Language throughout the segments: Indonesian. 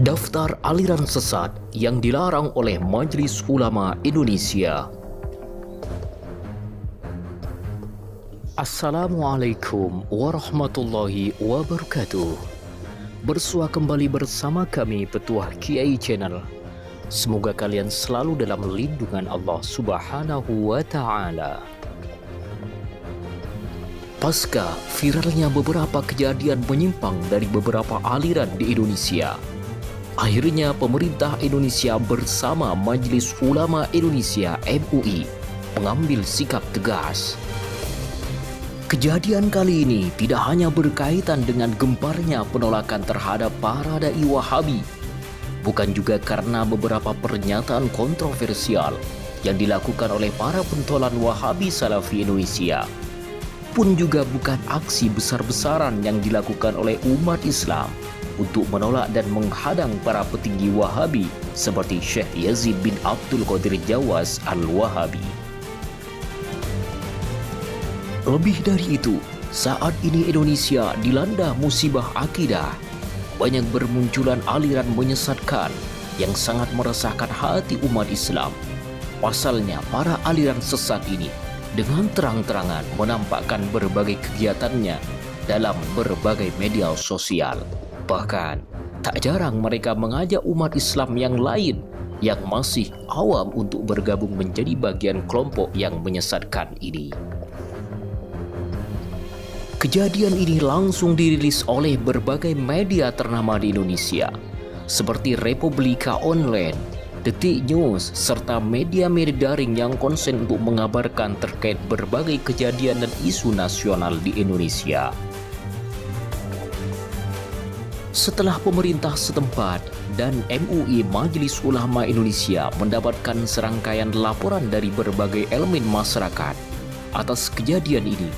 Daftar aliran sesat yang dilarang oleh Majelis Ulama Indonesia. Assalamualaikum warahmatullahi wabarakatuh. Bersua kembali bersama kami Petuah Kiai Channel. Semoga kalian selalu dalam lindungan Allah Subhanahu wa Ta'ala. Pasca viralnya beberapa kejadian menyimpang dari beberapa aliran di Indonesia, akhirnya pemerintah Indonesia bersama Majelis Ulama Indonesia MUI mengambil sikap tegas. Kejadian kali ini tidak hanya berkaitan dengan gemparnya penolakan terhadap para dai Wahabi, bukan juga karena beberapa pernyataan kontroversial yang dilakukan oleh para pentolan Wahabi Salafi Indonesia, pun juga bukan aksi besar-besaran yang dilakukan oleh umat Islam untuk menolak dan menghadang para petinggi Wahabi seperti Syekh Yazid bin Abdul Qadir Jawas Al-Wahabi. Lebih dari itu, saat ini Indonesia dilanda musibah akidah. Banyak bermunculan aliran menyesatkan yang sangat meresahkan hati umat Islam. Pasalnya, para aliran sesat ini dengan terang-terangan menampakkan berbagai kegiatannya dalam berbagai media sosial. Bahkan, tak jarang mereka mengajak umat Islam yang lain yang masih awam untuk bergabung menjadi bagian kelompok yang menyesatkan ini. Kejadian ini langsung dirilis oleh berbagai media ternama di Indonesia, seperti Republika Online, Detik News, serta media-media daring yang konsen untuk mengabarkan terkait berbagai kejadian dan isu nasional di Indonesia. Setelah pemerintah setempat dan MUI Majelis Ulama Indonesia mendapatkan serangkaian laporan dari berbagai elemen masyarakat atas kejadian ini,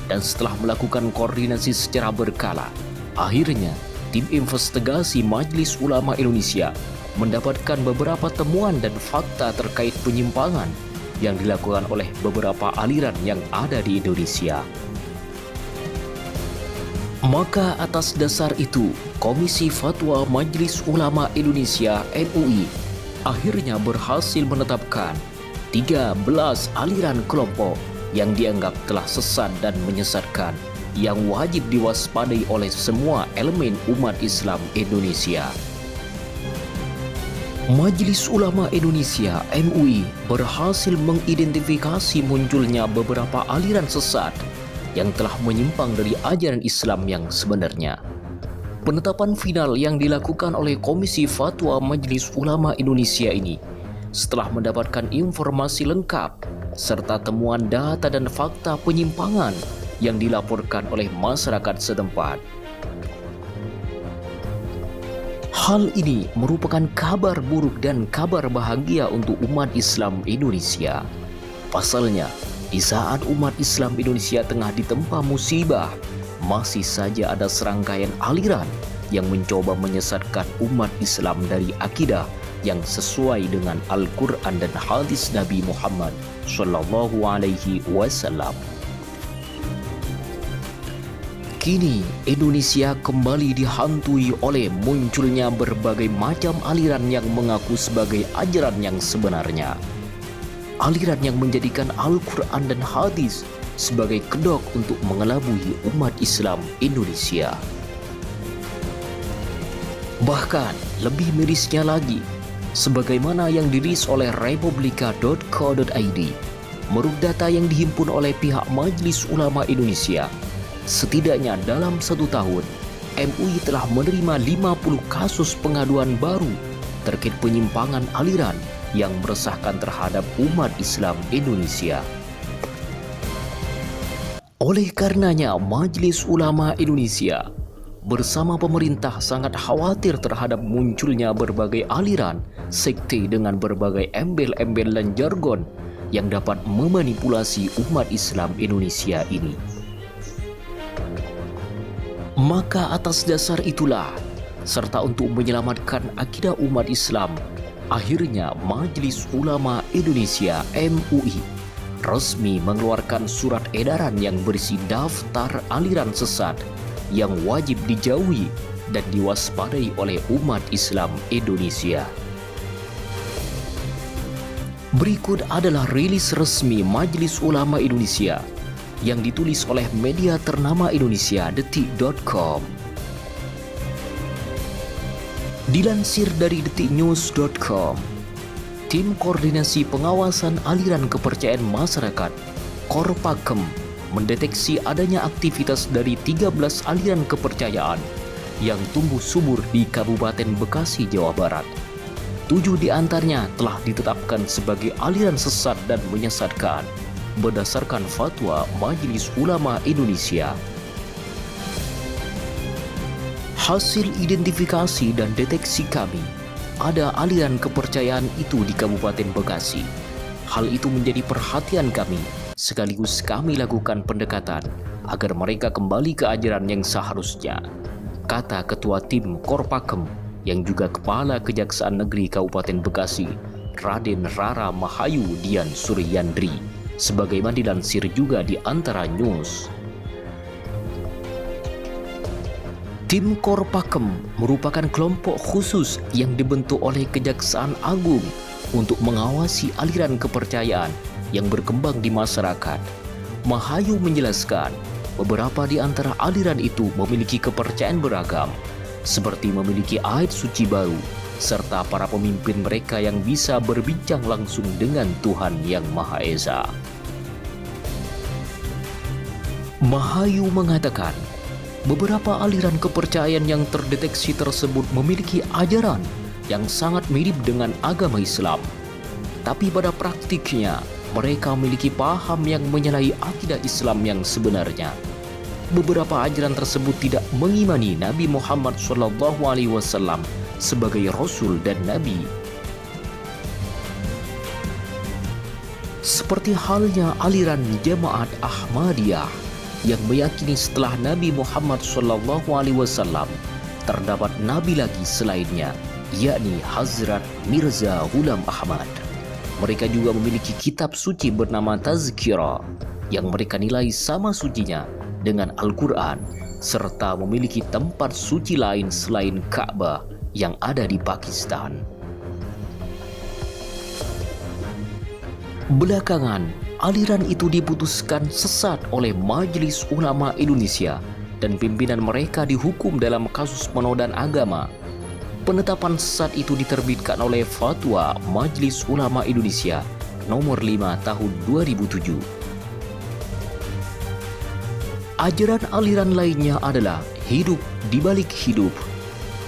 dan setelah melakukan koordinasi secara berkala, akhirnya tim investigasi Majelis Ulama Indonesia mendapatkan beberapa temuan dan fakta terkait penyimpangan yang dilakukan oleh beberapa aliran yang ada di Indonesia. Maka atas dasar itu, Komisi Fatwa Majelis Ulama Indonesia MUI akhirnya berhasil menetapkan 13 aliran kelompok yang dianggap telah sesat dan menyesatkan yang wajib diwaspadai oleh semua elemen umat Islam Indonesia. Majelis Ulama Indonesia MUI berhasil mengidentifikasi munculnya beberapa aliran sesat yang telah menyimpang dari ajaran Islam yang sebenarnya. Penetapan final yang dilakukan oleh Komisi Fatwa Majelis Ulama Indonesia ini setelah mendapatkan informasi lengkap serta temuan data dan fakta penyimpangan yang dilaporkan oleh masyarakat setempat. Hal ini merupakan kabar buruk dan kabar bahagia untuk umat Islam Indonesia. Pasalnya, di saat umat Islam Indonesia tengah ditempa musibah, masih saja ada serangkaian aliran yang mencoba menyesatkan umat Islam dari akidah yang sesuai dengan Al-Quran dan hadis Nabi Muhammad Sallallahu Alaihi Wasallam. Kini Indonesia kembali dihantui oleh munculnya berbagai macam aliran yang mengaku sebagai ajaran yang sebenarnya. Aliran yang menjadikan Al-Quran dan hadis sebagai kedok untuk mengelabui umat Islam Indonesia. Bahkan lebih mirisnya lagi, sebagaimana yang dirilis oleh republika.co.id, menurut data yang dihimpun oleh pihak Majelis Ulama Indonesia, setidaknya dalam 1 tahun, MUI telah menerima 50 kasus pengaduan baru terkait penyimpangan aliran yang meresahkan terhadap umat Islam Indonesia. Oleh karenanya, Majelis Ulama Indonesia bersama pemerintah sangat khawatir terhadap munculnya berbagai aliran sekte dengan berbagai embel-embel dan jargon yang dapat memanipulasi umat Islam Indonesia ini. Maka atas dasar itulah, serta untuk menyelamatkan akidah umat Islam, akhirnya Majelis Ulama Indonesia MUI resmi mengeluarkan surat edaran yang berisi daftar aliran sesat yang wajib dijauhi dan diwaspadai oleh umat Islam Indonesia. Berikut adalah rilis resmi Majelis Ulama Indonesia yang ditulis oleh media ternama Indonesia, Detik.com. Dilansir dari detiknews.com, Tim Koordinasi Pengawasan Aliran Kepercayaan Masyarakat Korpakem mendeteksi adanya aktivitas dari 13 aliran kepercayaan yang tumbuh subur di Kabupaten Bekasi, Jawa Barat. 7 di antaranya telah ditetapkan sebagai aliran sesat dan menyesatkan berdasarkan fatwa Majelis Ulama Indonesia. Hasil identifikasi dan deteksi kami, ada aliran kepercayaan itu di Kabupaten Bekasi. Hal itu menjadi perhatian kami, sekaligus kami lakukan pendekatan agar mereka kembali ke ajaran yang seharusnya, kata Ketua Tim Korpakem yang juga Kepala Kejaksaan Negeri Kabupaten Bekasi, Raden Rara Mahayu Dian Suryandri, sebagaimana dilansir juga di Antara News. Tim Korpakem merupakan kelompok khusus yang dibentuk oleh Kejaksaan Agung untuk mengawasi aliran kepercayaan yang berkembang di masyarakat. Mahayu menjelaskan, beberapa di antara aliran itu memiliki kepercayaan beragam, seperti memiliki ayat suci baru, serta para pemimpin mereka yang bisa berbincang langsung dengan Tuhan Yang Maha Esa. Mahayu mengatakan, beberapa aliran kepercayaan yang terdeteksi tersebut memiliki ajaran yang sangat mirip dengan agama Islam. Tapi pada praktiknya, mereka memiliki paham yang menyalahi akidah Islam yang sebenarnya. Beberapa ajaran tersebut tidak mengimani Nabi Muhammad SAW sebagai Rasul dan Nabi. Seperti halnya aliran Jemaat Ahmadiyah yang meyakini setelah Nabi Muhammad SAW terdapat Nabi lagi selainnya, yakni Hazrat Mirza Ghulam Ahmad. Mereka juga memiliki kitab suci bernama Tazkirah yang mereka nilai sama sucinya dengan Al-Quran, serta memiliki tempat suci lain selain Ka'bah yang ada di Pakistan. Belakangan, aliran itu diputuskan sesat oleh Majelis Ulama Indonesia dan pimpinan mereka dihukum dalam kasus penodaan agama. Penetapan sesat itu diterbitkan oleh Fatwa Majelis Ulama Indonesia nomor 5 tahun 2007. Ajaran aliran lainnya adalah hidup di balik hidup,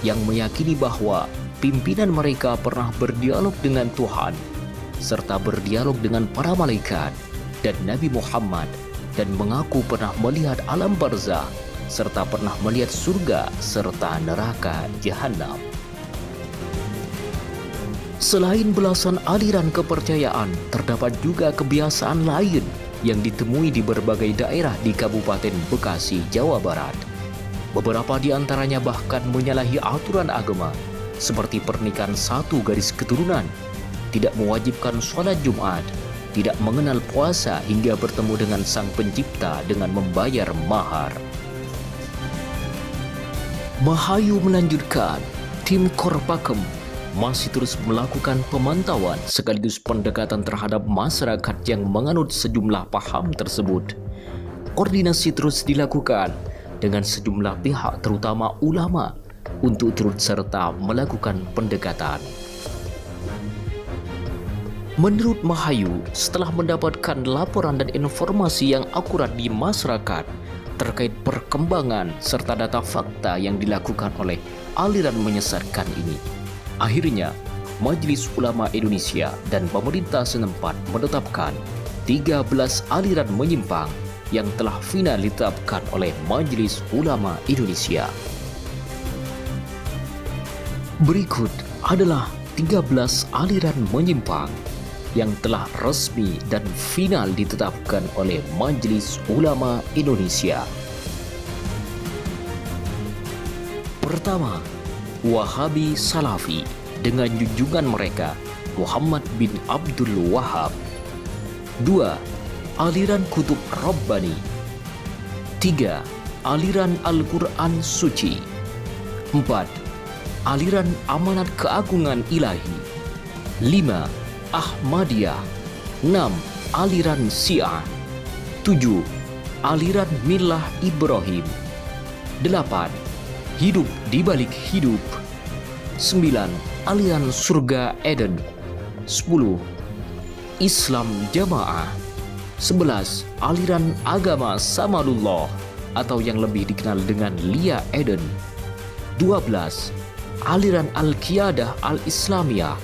yang meyakini bahwa pimpinan mereka pernah berdialog dengan Tuhan, serta berdialog dengan para malaikat dan Nabi Muhammad, dan mengaku pernah melihat alam barzah, serta pernah melihat surga serta neraka jahanam. Selain belasan aliran kepercayaan, terdapat juga kebiasaan lain yang ditemui di berbagai daerah di Kabupaten Bekasi, Jawa Barat. Beberapa di antaranya bahkan menyalahi aturan agama, seperti pernikahan satu garis keturunan, tidak mewajibkan sholat Jumat, tidak mengenal puasa hingga bertemu dengan Sang Pencipta dengan membayar mahar. Mahayu melanjutkan, tim Korpakem masih terus melakukan pemantauan sekaligus pendekatan terhadap masyarakat yang menganut sejumlah paham tersebut. Koordinasi terus dilakukan dengan sejumlah pihak terutama ulama untuk turut serta melakukan pendekatan. Menurut Mahayu, setelah mendapatkan laporan dan informasi yang akurat di masyarakat terkait perkembangan serta data fakta yang dilakukan oleh aliran menyesatkan ini, akhirnya, Majelis Ulama Indonesia dan pemerintah setempat menetapkan 13 aliran menyimpang yang telah final ditetapkan oleh Majelis Ulama Indonesia. Berikut adalah 13 aliran menyimpang yang telah resmi dan final ditetapkan oleh Majelis Ulama Indonesia. Pertama, Wahabi Salafi dengan junjungan mereka Muhammad bin Abdul Wahab. 2. Aliran Kutub Rabbani. 3. Aliran Al-Quran Suci. 4. Aliran Amanat Keagungan Ilahi. 5. Ahmadiyah. 6. Aliran Syiah. 7. Aliran Millah Ibrahim. 8. Hidup di balik hidup. 9. Aliran Surga Eden. 10. Islam Jamaah. 11. Aliran Agama Samadullah atau yang lebih dikenal dengan Lia Eden. 12. Aliran Al-Qiyadah Al-Islamiyah.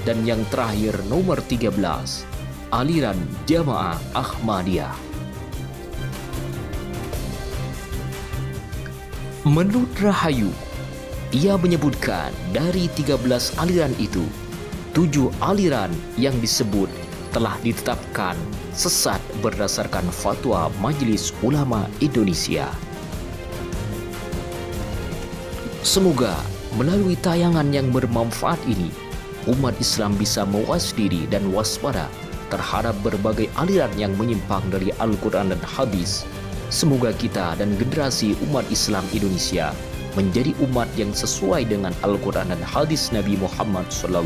Dan yang terakhir nomor 13, aliran Jamaah Ahmadiyah. Menurut Rahayu, ia menyebutkan dari 13 aliran itu, 7 aliran yang disebut telah ditetapkan sesat berdasarkan fatwa Majelis Ulama Indonesia. Semoga melalui tayangan yang bermanfaat ini, umat Islam bisa mawas diri dan waspada terhadap berbagai aliran yang menyimpang dari Al-Quran dan Hadis. Semoga kita dan generasi umat Islam Indonesia menjadi umat yang sesuai dengan Al-Quran dan Hadis Nabi Muhammad SAW.